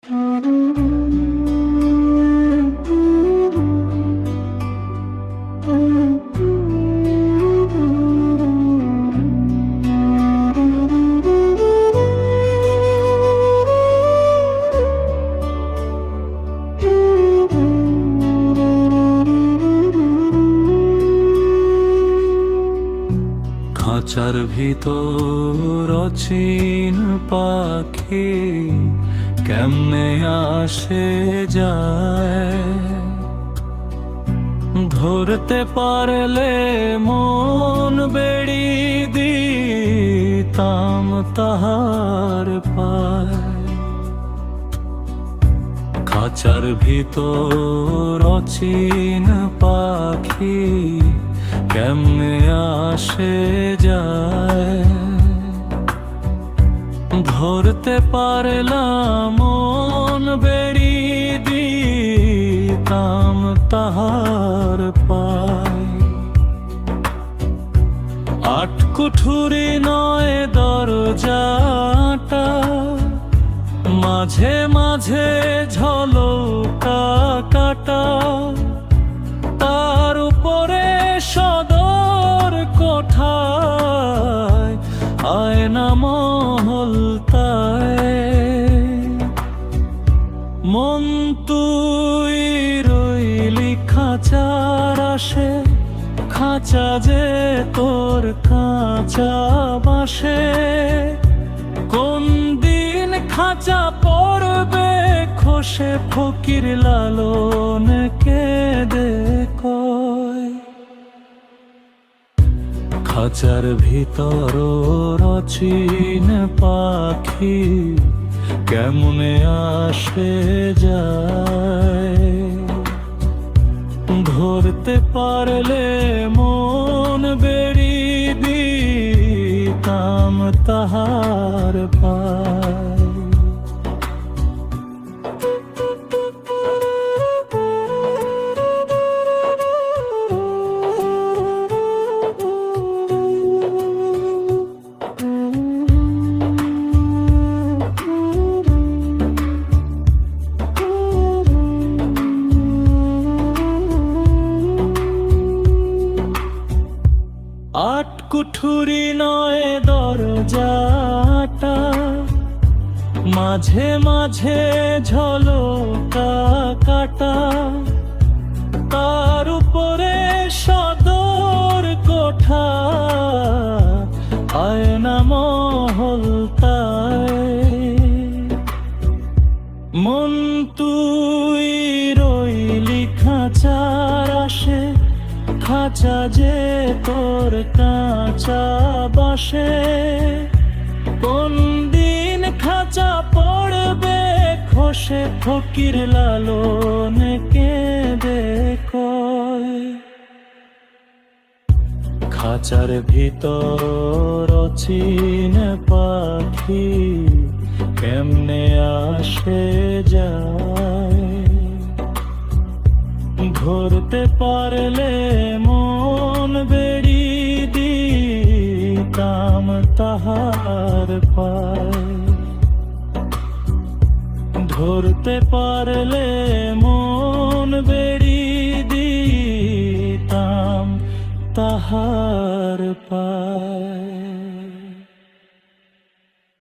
খাঁচার ভিতর অচিন পাখি কেমনে আসে যায়, ধরতে পারলে মন বেড়ি দিতাম তাহার পায়। খাঁচার ভিতর অচিন পাখি কেমনে আসে যায়, ধরতে পারলাম মন বেড়ি দিতাম তাহার পায়। আট কুঠুরি নয় দরজাটা, মাঝে মাঝে ঝলকা কাটা, তার উপরে সদর কোঠায় আয়না মহলতায়। মন তুই রইলি খাঁচার আসে, খাঁচা যে তোর কাঁচা বাসে। কোন দিন খাঁচা পড়বে খসে, ফকির লালন কেঁদে কয়। খাঁচার ভিতর অচিন পাখি কেমনে আসে যায়, ধরতে পারলে মন বেড়ি দিতাম তাহার পায়। আট কুঠুরি নয় দরজাটা, মাঝে মাঝে ঝলকা কাটা, তার উপরে সদর কোঠা আয়না মহলতায়। মন তুই রইলি খাঁচার আসে, খাঁচা যে তোর কাঁচা বাসে। কোন দিন খাঁচা পড়বে খসে, ফকির লালন কেঁদে কয়। খাঁচার ভিতর অচিন পাখি কেমনে আসে যায়, ধরতে পারলে মন বেড়ি দিতাম তাহার পায়। ধরতে পারলে মন বেড়ি দিতাম তাহার পায়।